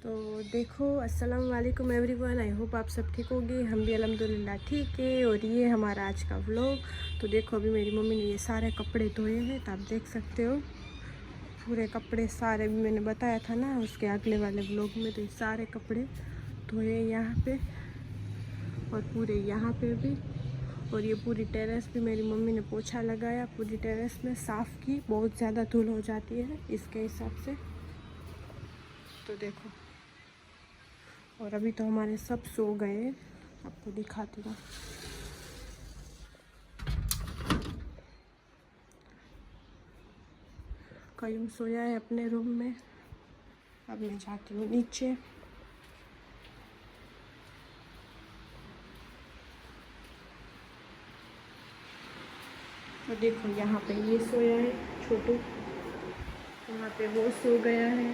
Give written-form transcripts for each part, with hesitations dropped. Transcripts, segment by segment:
तो देखो, अस्सलाम वालेकुम एवरीवन। आई होप आप सब ठीक होगे। हम भी अल्हम्दुलिल्लाह ठीक है। और ये हमारा आज का व्लॉग। तो देखो, अभी मेरी मम्मी ने ये सारे कपड़े धोए हैं, तो आप देख सकते हो पूरे कपड़े सारे। भी मैंने बताया था ना उसके अगले वाले व्लॉग में, तो ये सारे कपड़े धोए यहाँ पे और पूरे यहाँ पे भी। और ये पूरी टेरेस भी मेरी मम्मी ने पोछा लगाया, पूरी टेरेस में साफ़ की। बहुत ज़्यादा धूल हो जाती है इसके हिसाब से। तो देखो, और अभी तो हमारे सब सो गए। आपको दिखाती हूँ। कयूम सोया है अपने रूम में। अब मैं जाती हूँ नीचे। तो देखो, यहाँ पे ये सोया है छोटू, यहाँ पे वो सो गया है,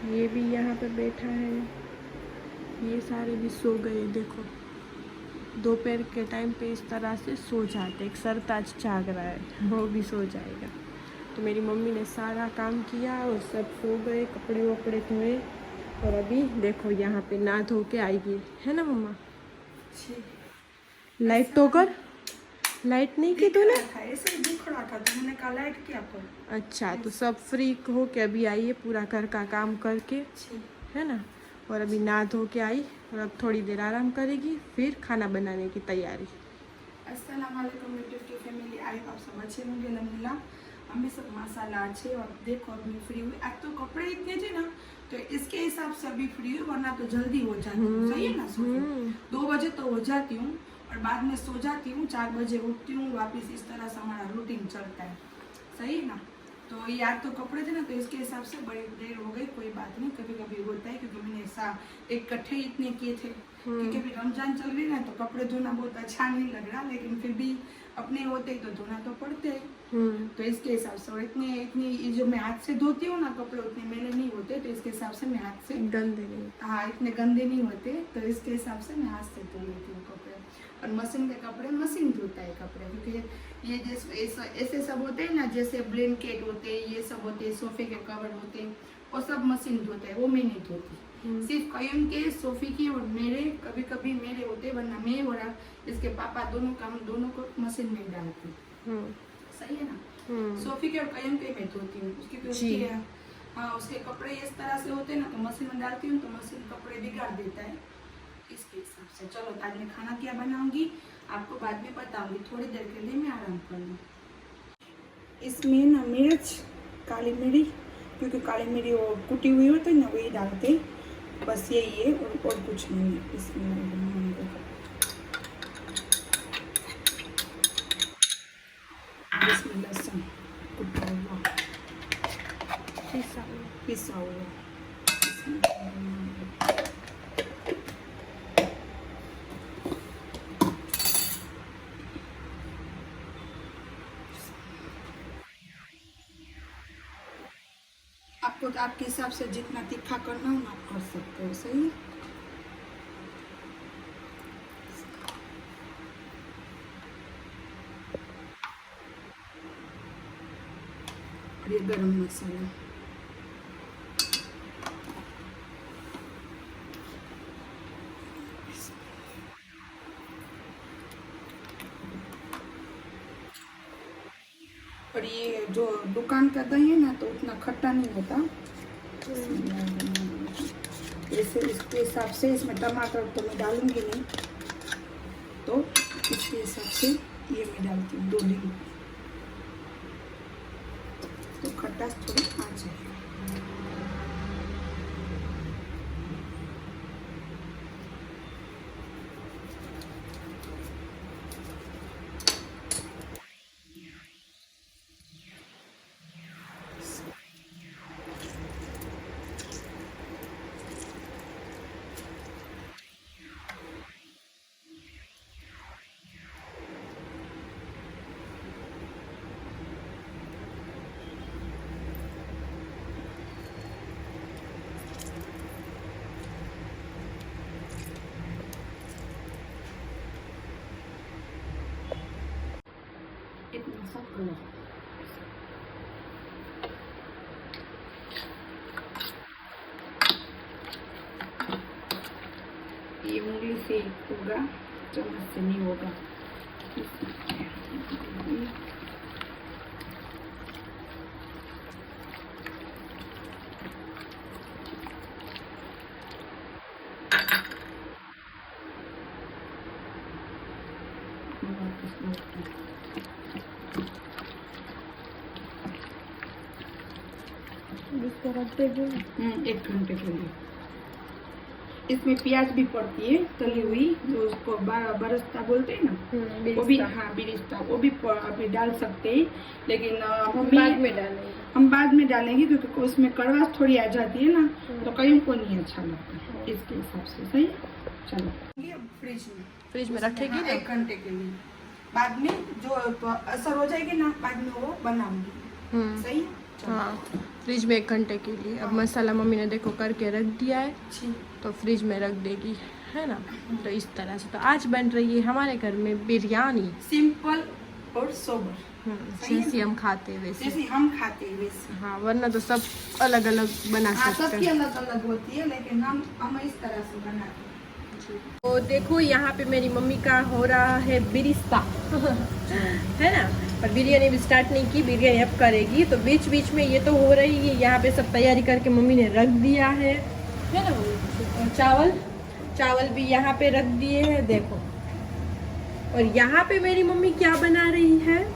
ये भी यहाँ पे बैठा है, ये सारे भी सो गए। देखो, दोपहर के टाइम पे इस तरह से सो जाते। एक सरताज जाग रहा है, वो भी सो जाएगा। तो मेरी मम्मी ने सारा काम किया और सब सो गए, कपड़े वपड़े धोए। और अभी देखो, यहाँ पे नहा धो के आएगी, है ना मम्मा? लाइट तो कर। लाइट नहीं की तूने? ऐसे ही दिख रहा था तो मैंने कहा लाइट क्या कर। अच्छा, तो सब फ्री हो के अभी आई है, पूरा घर का काम करके, है ना? और अभी नहा धो के आई और अब थोड़ी देर आराम करेगी, फिर खाना बनाने की तैयारी। अस्सलाम वालेकुम यूट्यूब की फैमिली। आई आप सब अच्छे होंगे अल्हम्दुलिल्लाह। हमें सब माशाल्लाह अच्छे। और देखो अभी फ्री हुई। आज तो कपड़े इतने थे ना, तो इसके हिसाब से अभी फ्री हुई, वरना तो जल्दी हो जाती हूँ। सही है ना? 2 बजे तो हो जाती हूँ और बाद में सो जाती हूँ। 4 बजे उठती हूँ वापिस। इस तरह से हमारा रूटीन चलता है। सही है ना? तो ये आज तो कपड़े थे ना, तो इसके हिसाब से बड़ी देर हो गई। कोई बात नहीं, कभी कभी होता है, क्योंकि मैंने इकट्ठे इतने किए थे। क्योंकि अभी रमजान चल रही ना, तो कपड़े धोना बहुत अच्छा नहीं लग रहा, लेकिन फिर भी अपने होते तो धोना तो पड़ते हैं। तो इसके हिसाब से, और इतने इतनी जो मैं हाथ से धोती हूँ ना कपड़े, उतने मेले नहीं होते, तो इसके हिसाब से मैं हाथ से गंदे नहीं। हाँ, इतने गंदे नहीं होते, तो इसके हिसाब से मैं हाथ से धो लेती हूँ कपड़े। और मशीन के कपड़े मशीन धोता है कपड़े, क्योंकि ये जैसे ऐसे सब होते हैं ना, जैसे ब्लैंकेट होते हैं, ये सब होते हैं, सोफे के कवर होते हैं, वो सब मशीन धोता है, वो मैं नहीं धोती। सिर्फ कयूम के, सोफी की और मेरे, कभी कभी मेरे होते, वरना मैं और इसके पापा दोनों काम दोनों को मशीन में डालती। सही है ना? सोफी के और कयूम के मैं धोती हूँ, उसकी हाँ, उसके कपड़े इस तरह से होते हैं ना, तो मशीन में डालती हूँ, तो मशीन कपड़े बिगाड़ देता है। इसके हिसाब से चलो, आज मैं खाना क्या बनाऊंगी आपको बाद में बताऊंगी। थोड़ी देर के लिए मैं आराम कर लूँ। इसमें ना मिर्च, काली मिर्ची, क्योंकि काली मिर्ची वो कुटी हुई होती है ना, वही डालते। बस यही है, और कुछ नहीं है इसमें। इसमें लहसुन कुटा हुआ, पिसा हुआ। आपको तो आपके हिसाब से जितना तीखा करना हो आप कर सकते हो। सही है? और ये गरम मसाला, और ये जो दुकान का दही है ना, तो उतना खट्टा नहीं होता। जैसे इसके हिसाब से, इसमें टमाटर तो मैं डालूंगी नहीं, तो इसके हिसाब से ये मैं डालती हूँ 2 दिन, तो खट्टास थोड़ी आ जाए। इतना सब कलर ऐसे होगा, चम्मच से नहीं होगा। इसको रख देंगे 1 घंटे के लिए। इसमें प्याज भी पड़ती है तली हुई, जो उसको बरस्ता बोलते हैं ना, वो भी, हाँ बिरिस्ता, वो भी अभी डाल सकते हैं, लेकिन हम बाद में डालेंगे क्योंकि उसमें कड़वाश थोड़ी आ जाती है ना, तो कहीं को नहीं अच्छा लगता, इसके हिसाब से। सही है, चलो फ्रिज में रखेगी 1 घंटे के लिए। बाद में जो असर हो जाएगी ना, बाद में वो बनाऊंगी। सही है, हाँ, फ्रिज में 1 घंटे के लिए। अब मसाला मम्मी ने देखो करके रख दिया है, तो फ्रिज में रख देगी, है ना। तो इस तरह से तो आज बन रही है हमारे घर में बिरयानी, सिंपल और सोबर, जैसे हम खाते हैं वैसे। जैसे हम खाते हैं वैसे। हाँ, वरना तो सब अलग अलग बना सकते सबकी हैं। अलग अलग होती है, लेकिन हम इस तरह से बनाते हैं। तो देखो यहाँ पे मेरी मम्मी का हो रहा है बिरिस्ता है ना, पर बिरयानी भी स्टार्ट नहीं की, बिरयानी अब करेगी। तो बीच बीच में ये तो हो रही है, यहाँ पे सब तैयारी करके मम्मी ने रख दिया है ना। और चावल भी यहाँ पे रख दिए हैं, देखो। और यहाँ पे मेरी मम्मी क्या बना रही है,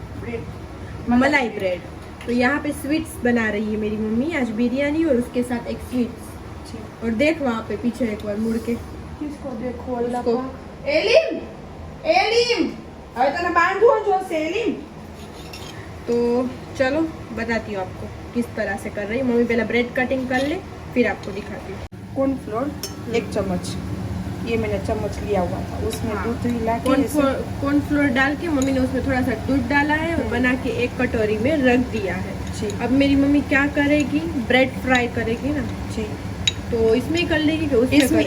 मलाई ब्रेड। तो यहाँ पे स्वीट्स बना रही है मेरी मम्मी आज, बिरयानी और उसके साथ एक स्वीट्स। और देख वहाँ पे पीछे एक बार मुड़ के, किसको देखो, अल्लाह को। एलिम अरे तने बांधो जो से एलिम। तो चलो बताती हूँ आपको किस तरह से कर रही है मम्मी। पहले ब्रेड कटिंग कर ले, फिर आपको दिखाती हूँ। कॉर्नफ्लोर 1 चम्मच, ये मैंने चम्मच लिया हुआ था, उसमें दूध हिला के कॉर्नफ्लोर डाल के मम्मी ने उसमें थोड़ा सा दूध डाला है और बना के एक कटोरी में रख दिया है। अब मेरी मम्मी क्या करेगी, ब्रेड फ्राई करेगी ना जी, तो इसमें कर लेगी कि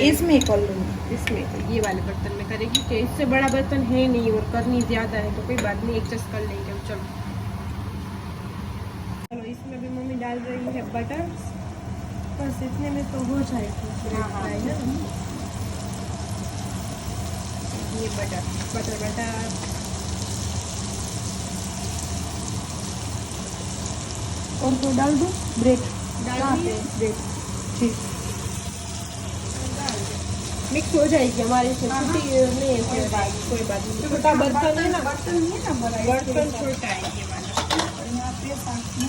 इसमें कर लूँगी। इसमें ये वाले बर्तन में करेगी कि इससे बड़ा बर्तन है नहीं और करनी ज़्यादा है, तो कोई बात नहीं, एडजस्ट कर लेंगे हम। चलो इसमें भी मम्मी डाल रही है बटर, बस इतने में तो हो जाएगी। हाँ, ये बटर और तो डाल दूँ ब्रेड, ब्रेड ठीक मिक्स हो जाएगी हमारे से। छोटी नहीं है, कोई बात नहीं, छोटा बर्तन है ना, बर्तन नहीं है ना, बर्तन छोटा है ये वाला। और यहाँ पे साथ में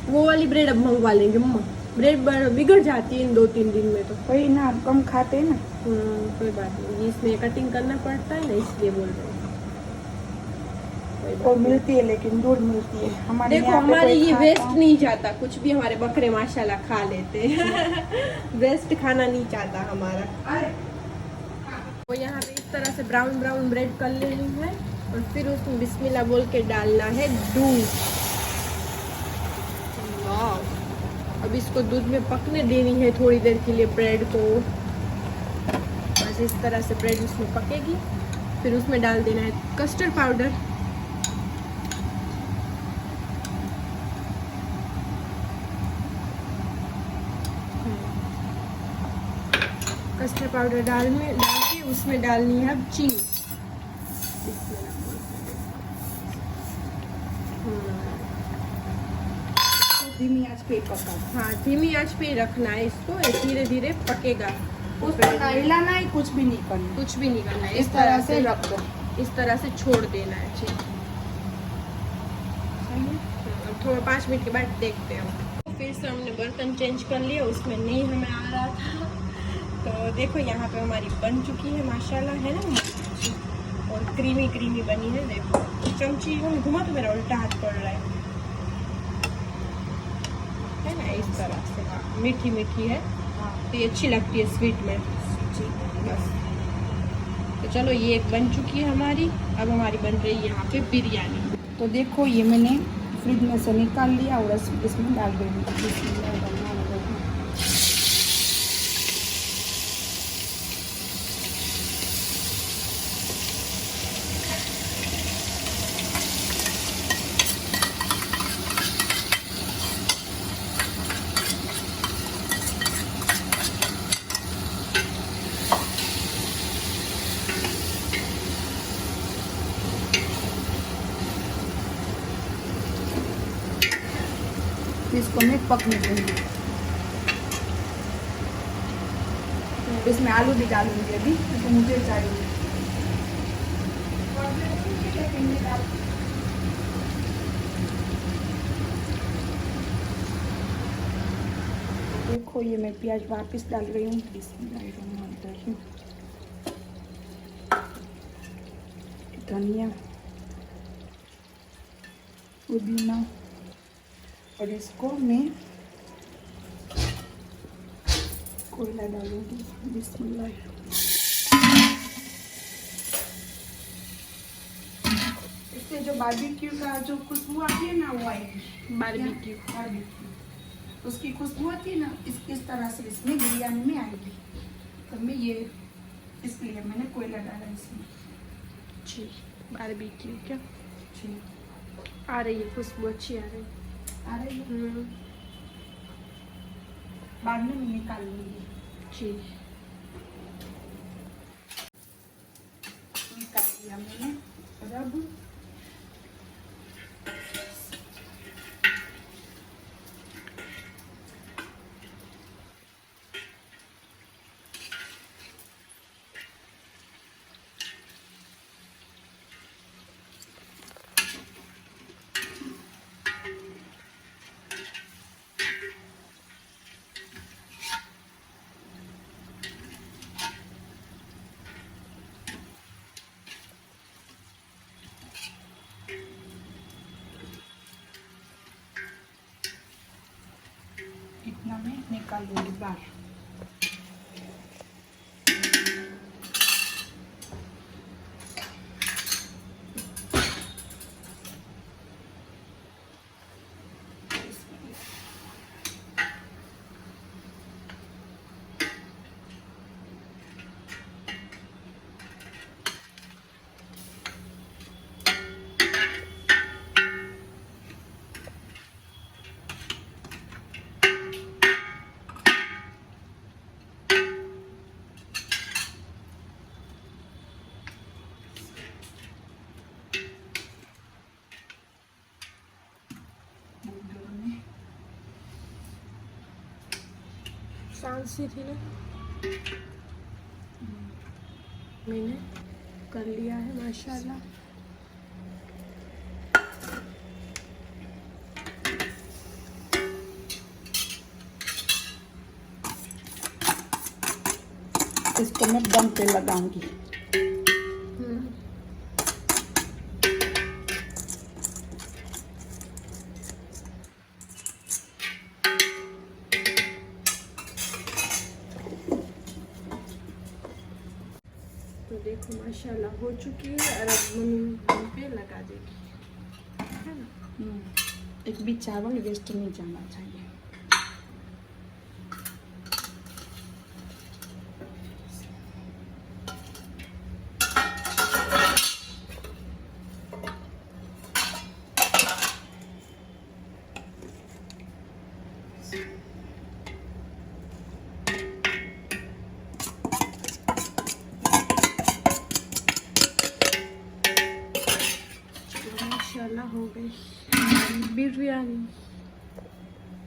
वो वाली ब्रेड अब मंगवा लेंगे मम्मा, ब्रेड बिगड़ जाती है इन 2-3 दिन में। तो वही ना, आप कम खाते हैं ना। कोई बात नहीं, इसमें कटिंग करना पड़ता है ना, इसलिए बोल रहे हैं। वो मिलती है, लेकिन दूर मिलती है हमारे। देखो हमारे ये वेस्ट नहीं जाता कुछ भी, हमारे बकरे माशाल्लाह खा लेते हैं वेस्ट खाना नहीं चाहता हमारा। वो यहाँ पे इस तरह से ब्राउन ब्रेड कर लेनी है, और फिर उसमें बिस्मिल्लाह बोल के डालना है दूध। अब इसको दूध में पकने देनी है थोड़ी देर के लिए ब्रेड को, बस इस तरह से ब्रेड उसमें पकेगी। फिर उसमें डाल देना है कस्टर्ड पाउडर, कस्टर्ड पाउडर डाल के उसमें डालनी है अब चीनी। धीमी आंच पे पका। हाँ, धीमी आंच पे रखना है इसको, धीरे धीरे पकेगा। उसको हिलाना है, कुछ भी नहीं करना, कुछ भी नहीं करना है, इस तरह से रख दो, इस तरह से छोड़ देना है। ठीक, थोड़ा 5 मिनट के बाद देखते हैं। फिर से हमने बर्तन चेंज कर लिया, उसमें नहीं हमें आ रहा था। तो देखो यहाँ पे हमारी बन चुकी है माशाल्लाह, है ना, और क्रीमी बनी है। देखो चमची घुमा तो मेरा उल्टा हाथ पड़ रहा है ना, इस तरह से। हाँ, मीठी है, तो ये अच्छी लगती है स्वीट में जी। बस तो चलो, ये एक बन चुकी है हमारी। अब हमारी बन रही है यहाँ पे बिरयानी। तो देखो ये मैंने फ्रिज में से निकाल लिया और इसमें डाल दूँगी। इसको मैं पकने दूंगी। इसमें आलू भी डालूंगी अभी, तो मुझे चाहिए। देखो ये मैं प्याज वापस डाल रही हूँ। बिस्मिल्लाहिर्रहमानिर्रहीम। धनिया, पुदीना, और इसको मैं कोयला डालूंगी। बिस्मिल्लाह। इससे जो बारबेक्यू का जो खुशबू आती है ना, वो आएगी। बारबेक्यू उसकी खुशबू आती है ना, इस तरह से इसमें बिरयानी में आएगी। तो मैं ये इसलिए मैंने कोयला डाला इसमें। जी बारबेक्यू क्या जी आ रही है, खुशबू अच्छी आ रही आ रही है। बाद में मैं निकाल लूँगी। जी निकाल दिया मैंने। और अब इतना मैं निकाल लूँगी बाहर। सांसी थी ना, मैंने कर लिया है माशाल्लाह। इसको मैं दम पे लगाऊंगी। तो देखो माशाल्लाह हो चुकी है, और अब मम्मी दम पे लगा देगी, है ना। एक भी चावल वेस्ट नहीं जाना चाहिए। माशाल्लाह हो गई बिरयानी।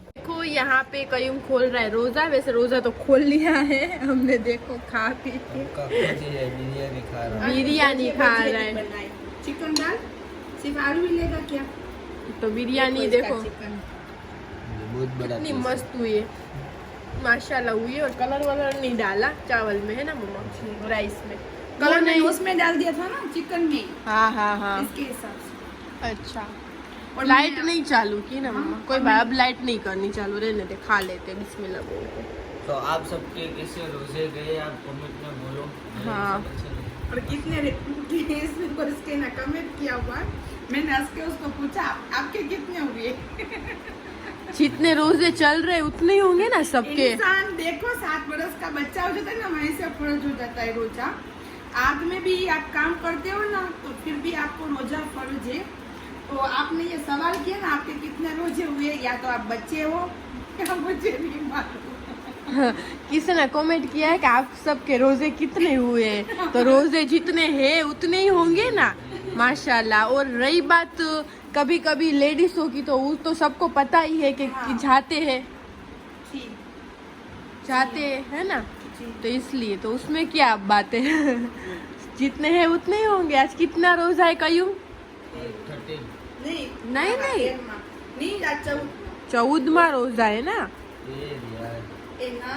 देखो यहाँ पे कयूम खोल रहा है रोजा, वैसे रोजा तो खोल लिया है हमने, देखो खा पी के बिरयानी खा रहा है। चिकन दाल सिर्फ आलू मिलेगा क्या? तो बिरयानी देखो बहुत बड़ा कितनी मस्त हुई है, माशाल्लाह हुई है। और कलर वलर नहीं डाला चावल में, है ना मम्मा, राइस में कलर नहीं, उसमें डाल दिया था ना चिकन में। हाँ हाँ हाँ इसके हिसाब से। अच्छा। और लाइट मैं- नहीं चालू की ना मम्मा, कोई और भाई अब लाइट नहीं करनी चालू, रहने दे, खा लेते बिस्मिल्लाह बोल के। तो आप सबके कैसे रोजे गए, आप कमेंट में बोलो। हाँ। और कितने इसमें पर इसके ना कमेंट किया हुआ, मैंने हंस के उसको पूछा आपके कितने हुए? जितने रोजे चल रहे उतने ही होंगे ना सबके। इंसान देखो 7 बरस का बच्चा हो जाता है ना, वहीं से फर्ज हो जाता है रोजा। आग में भी आप काम करते हो ना, तो फिर भी आपको रोजा फर्ज है। तो आपने ये सवाल किया ना आपके कितने रोजे हुए, या तो आप बच्चे हो या मुझे नहीं मालूम। किसी ने कमेंट किया है कि आप सबके रोजे कितने हुए हैं, तो रोजे जितने हैं उतने ही होंगे ना माशाल्लाह। और रही बात कभी कभी लेडीजों की तो वो तो सबको पता ही है कि हाँ। जाते हैं ठीक जाते है ना, जी। तो इसलिए तो उसमें क्या बात है। जितने हैं उतने ही होंगे। आज कितना रोजा है कयूं? 13 नहीं नहीं, हाँ, नहीं। 13 नहीं आज 14वां रोजा है ना। ये यार ए ना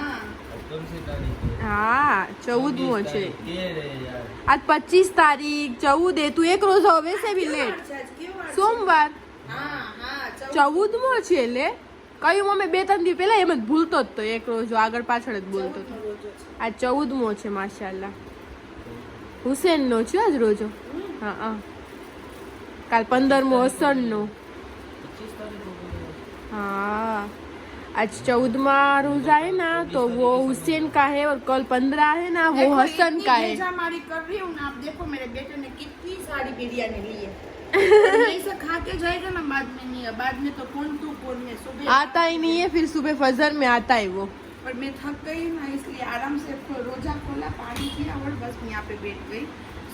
अब कौन सी तारीख है? हाँ 14वां 19 છે। तारीख, ये रे यार आज 25 तारीख 14 तू एक रोजा हो वैसे भी लेट। સોમવાર हाँ हाँ 14મો છે લે કયું અમે 2-3 દિવસ પહેલા એમ જ ભૂલતો જ તો એક રોજો આગળ પાછળ જ બોલતો હતો। આ 14મો છે માશાઅલ્લાહ। હુસેન નો છે આજ રોજો। હા હા કાલ 15મો હસન નો। 25 तारीख हो गई है। हाँ आज 14वां रोजा है ना तो वो हुसैन का है और कल 15 है ना वो हसन का है। हमारी कर रही हूँ ना। आप देखो मेरे बेटे ने कितनी सारी बिरयानी ली है। ऐसा खा के जाएगा ना बाद में नहीं है, बाद में तो कौन तू कौन मैं सुबह आता ही नहीं है फिर सुबह फजर में आता है वो। पर मैं थक गई ना इसलिए आराम से रोजा खोला, पानी पिया और बस मैं यहाँ पे बैठ गई।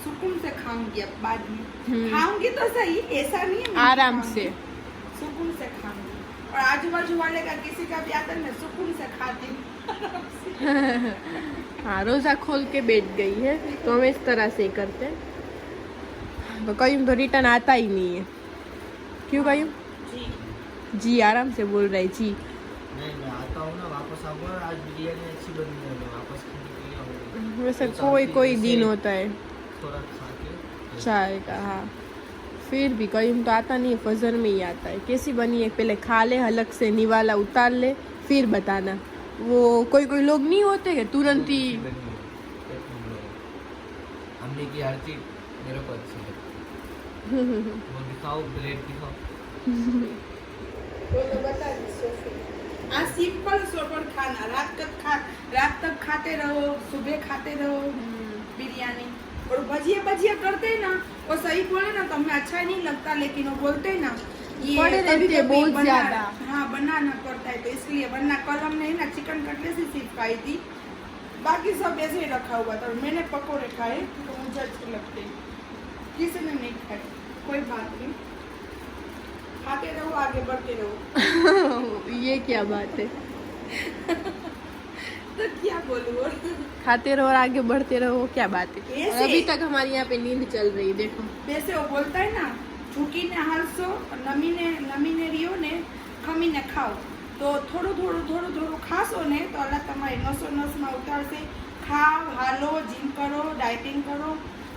सुकून से खाऊंगी अब बाद में। खाऊंगी तो सही, ऐसा नहीं है मैं आराम खाऊंगी। से। सुकून से खाऊंगी। और आजू बाजू वाले का किसी का भी आता है मैं सुकून से खाती हूँ। हाँ रोजा खोल के बैठ गई है तो हम इस तरह से ही करते हैं। तो कयूं तो रिटर्न आता ही नहीं है। क्यों कयूं? जी जी आराम से बोल रही जी। नहीं मैं आता हूँ ना वापस आऊँगा। आज बिरयानी अच्छी बनी है, मैं वापस खाने के लिए आऊँगा। वैसे तो कोई साथ ही कोई जैसे दिन होता है थोड़ा खा के चाय का। हाँ फिर भी कयूं तो आता नहीं है, फजर में ही आता है। कैसी बनी है पहले खा ले, हलक से निवाला उतार ले फिर बताना। वो कोई कोई लोग नहीं होते कि तुरंत ही अच्छी बनी है, एक नंबर है। अम्मी की हर चीज मेरे को अच्छी लगती है। वो दिखाओ, प्लेट दिखाओ। वो तो बता दी सोफी। आज सिंपल सोबर खाना, रात तक खाते रहो, सुबह खाते रहो बिरयानी। और भजिया भजिया करते हैं ना, वो सही बोले ना तो हमें अच्छा नहीं लगता, लेकिन वो बोलते हैं ना ये पड़े रहते कभी-कभी हैं बहुत बना- ज्यादा। हाँ बनाना पड़ता है तो इसलिए, वरना कल हमने ना चिकन कटलेट ही सिर्फ खाई थी, बाकी सब ऐसे ही रखा हुआ था। और मैंने पकौड़े खाए तो मुझे अच्छे लगते हैं, किसी ने नहीं खाए। कोई बात नहीं, खाते रहो, आगे बढ़ते रहो। ये क्या बात है? तो क्या बोलूं और? खाते रहो और आगे बढ़ते रहो क्या बात है? ऐसे। और अभी तक हमारे यहाँ पे नींद चल रही है देखो। वैसे वो बोलता है ना, झुकी ने हालसो और नमी ने रियो ने खमी ने खाओ। तो થોડું ખાશો ને તો અલ્લાહ તમારી નસો નસમાં ઉતારશે। ખાઓ, હાલો, જીમ કરો, ડાયટિંગ કરો,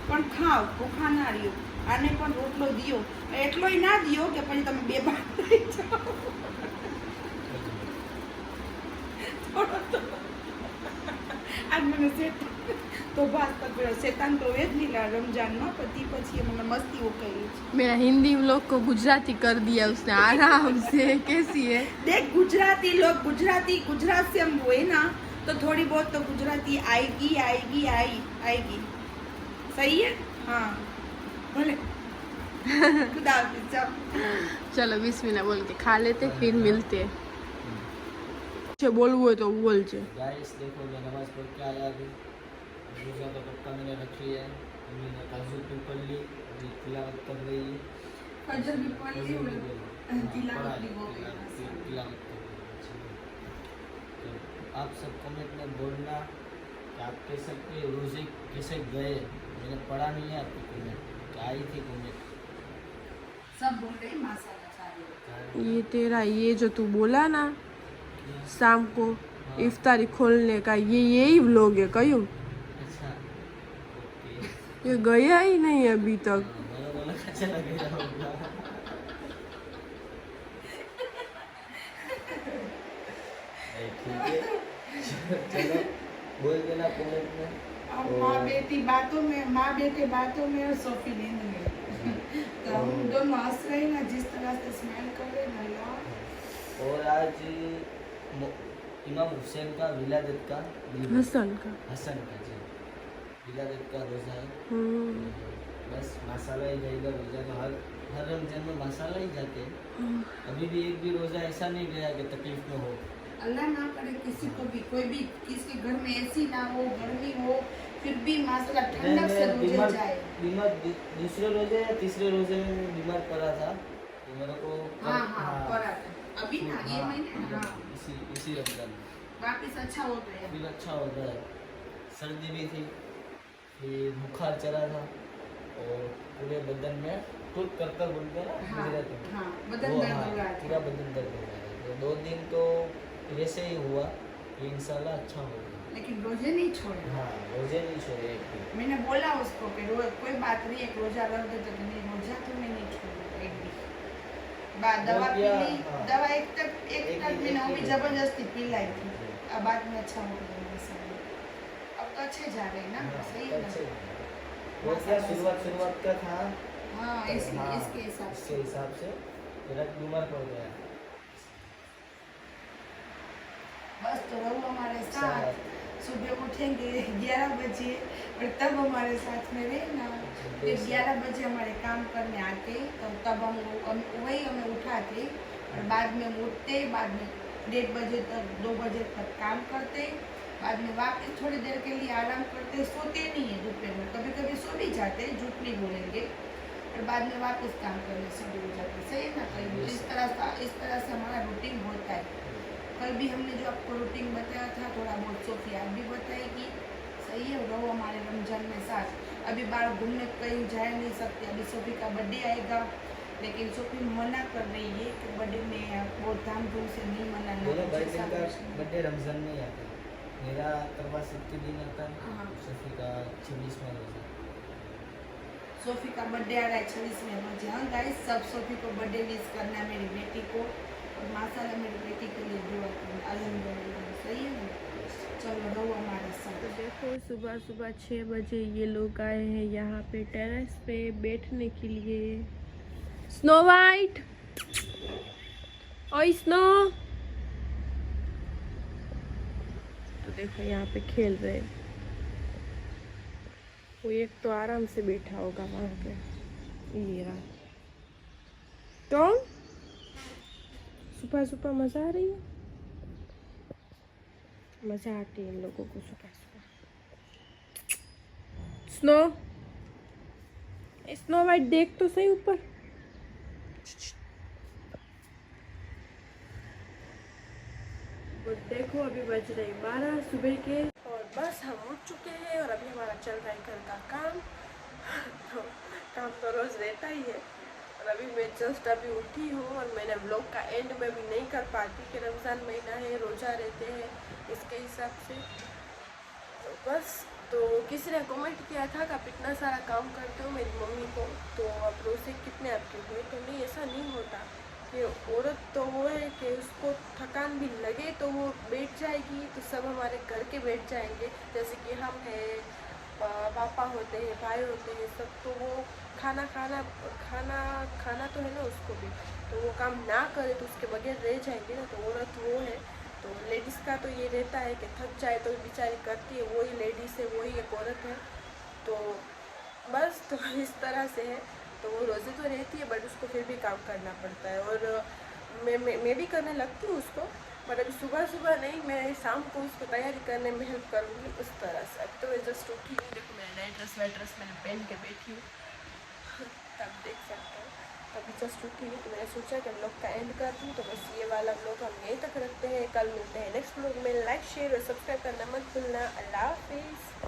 પણ ખાઓ, ભૂખા ના રહ્યો। આને પણ રોટલો દિયો, એટલોય ના દિયો કે પછી તમે બેભાન થઈ જાઓ। આજ મને તો બસ તો શેતાન તો એ જ લીલા રમજાનમાં પતિ પછી મને મસ્તીઓ કરી છે। मेरा हिंदी व्लॉग को गुजराती कर दिया उसने आराम से। कैसी है? देख गुजराती लोग गुजरात से हम हुए ना तो थोड़ी बहुत तो गुजराती आएगी। सही है? हाँ भले। खुदा हाफिज़, जाओ। चलो बिस्मिल्लाह बोल के खा लेते फिर मिलते हैं। जो बोलવું હોય તો બોલજે। गाइस देखो मैं नमाज पढ़ के आया अभी। रोजा का पक्का मैंने रख लिया है। अम्मी ने काजू भी पढ़ ली, अभी तिलावत कर रही है। फजर भी पढ़ ली, फजर भी और पढ़ ली। तिलावत पढ़ा भी हो ली, गई। तिलावत कर रही है। तो आप सब कमेंट में बोलना कि आप कैसे के रोजे कैसे गए। मैंने पढ़ा नहीं है आपकी कमेंट, आई थी कमेंट। सब बोल रहे हैं माशाल्लाह सारे। ये तेरा ये जो तू बोला ना शाम को इफ्तारी खोलने का, ये यही व्लॉग है कयूं? अच्छा ओके। ये गया ही नहीं अभी तक। मेरा बोला अच्छा लगेगा होगा। ठीक है चलो बोल देना कमेंट में। अब माँ बेटी बातों में और सोफी नींद में। तो हम दोनों हंस रहे हैं ना, जिस तरह से स्माइल कर रहे हैं ना यार। और आज इमाम हुसैन का विलादत का हसन का। हसन का जी विलादत का रोज़ा है। बस मसाला ही जाएगा रोज़ा तो हर रमजान में मसाला ही जाते हैं। अभी भी एक भी रोज़ा ऐसा नहीं गया कि तकलीफ में हो। अल्लाह ना करे किसी को भी, कोई भी किसी घर में ऐसी ना हो, गर्मी हो, फिर भी माशाल्लाह ठंडक से रोजे जाए। बीमार दूसरे रोजे या तीसरे रोजे में बीमार पड़ा था। मेरे को हाँ हाँ करा था अभी ना ये महीने हाँ इसी रमजान में वापिस अच्छा हो गया। फिर अच्छा हो गया। सर्दी भी थी, फिर बुखार चला था और पूरे बदन में टूट कर बोल गया ना हाँ, गुजराती में। हाँ, बदन वो दर्द हाँ, हो रहा था। पूरा बदन दर्द हो गया था। तो 2 दिन तो वैसे ही हुआ कि इंशाल्लाह अच्छा हो गया। लेकिन रोजे नहीं छोड़े। हाँ रोजे नहीं छोड़े एक भी। मैंने बोला उसको कि कोई बात नहीं एक रोजा रख दे तो नहीं रोजा तो मैं नहीं छोड़ूंगा एक भी। बाद दवा पी ली, हाँ। दवा एक तक मैंने वो भी जबरदस्ती पी लाई थी। अब बाद में अच्छा हो गया मेरे साथ। अब तो अच्छे जा रहे हैं ना हाँ, सही है अच्छे। ना। वो क्या शुरुआत का था। हाँ हाँ, इसके हिसाब इसके से हिसाब से मेरा बीमार पड़ गया। बस तो रहो हमारे साथ। सुबह उठेंगे 11 बजे और तब हमारे साथ में रहना। फिर 11 बजे हमारे काम करने आते तब हम वही हमें उठाते और बाद में हम उठते, बाद में 1:30 बजे तक 2 बजे तक काम करते, बाद में वापस थोड़ी देर के लिए आराम करते। सोते नहीं है दोपहर में, कभी कभी सो भी जाते, झूठ नहीं बोलेंगे, और बाद में वापस काम करने शुरू हो जाते। सही है ना। कहीं इस तरह से हमारा रूटीन होता है। कल भी हमने जो आपको रूटीन बताया था थोड़ा बहुत सोफिया भी बताएगी। सही है, रहो हमारे रमजान में साथ। अभी बाहर घूमने कहीं जा नहीं सकते, अभी सोफी का बर्थडे आएगा, लेकिन सोफी मना कर रही है कि बर्थडे में बहुत धामधूम से नहीं मनाना। मेरा बर्थडे रमजान में ही आता है। मेरा करवा सकते दिन आता है। हाँ। सोफी का 26वां रोजा। सोफी का बर्थडे आ रहा है 26वें रोजे। हाँ गाइस, सब सोफी को बर्थडे विश करना मेरी बेटी को, और माशाल्लाह मेरी बेटी के लिए दुआ करना। अल्हम्दुलिल्लाह। सही है ना। चलो रहो हमारे साथ। तो देखो सुबह सुबह 6 बजे ये लोग आए हैं यहाँ पे टेरेस पे बैठने के लिए। स्नो वाइट और स्नो, तो देखो यहाँ पे खेल रहे हैं। वो एक तो आराम से बैठा होगा वहाँ पे, ये रहा। तो सुबह सुबह मज़ा आ रही है, मज़ा आती है इन लोगों को सुबह सुबह। स्नो स्नो वाइट देख तो सही ऊपर। और देखो अभी बज रही 12 सुबह के, और बस हम उठ चुके हैं और अभी हमारा चल रहा है घर का काम। तो काम तो रोज़ रहता ही है, और अभी मैं जस्ट अभी उठी हूँ और मैंने व्लॉग का एंड में भी नहीं कर पाती कि रमज़ान महीना है, रोज़ा रहते हैं इसके हिसाब से। तो बस, तो किसी ने कमेंट किया था कि आप इतना सारा काम करते हो मेरी मम्मी को, तो आप रोज़े कितने आपके हुए? तो नहीं, ऐसा नहीं होता कि औरत तो वो है कि उसको थकान भी लगे तो वो बैठ जाएगी, तो सब हमारे घर के बैठ जाएंगे। जैसे कि हम हैं, पापा होते हैं, भाई होते हैं, सब तो वो खाना तो है ना उसको भी, तो वो काम ना करे तो उसके बगैर रह जाएंगे ना। तो औरत वो है, तो लेडीज़ का तो ये रहता है कि थक जाए तो बेचारी करती है, वही लेडीज़ है, वही एक औरत है। तो बस, तो इस तरह से है। तो वो रोज़े तो रहती है बट उसको फिर भी काम करना पड़ता है, और मैं भी करने लगती हूँ उसको, पर अभी सुबह सुबह नहीं, मैं शाम को उसको तैयारी करने में हेल्प करूँगी उस तरह से। अब तो मैं जस्ट उठी हूँ, देखो मेरा नई ड्रेस मैंने पहन के बैठी हूँ, तब देख सकते हो। अभी जस्ट उठी हूँ तो मैंने सोचा कि व्लॉग का एंड कर दूँ। तो बस ये वाला व्लॉग हम यहीं तक रखते हैं, कल मिलते हैं नेक्स्ट व्लॉग में। लाइक शेयर और सब्सक्राइब करना मत भूलना। अल्लाह हाफिज़।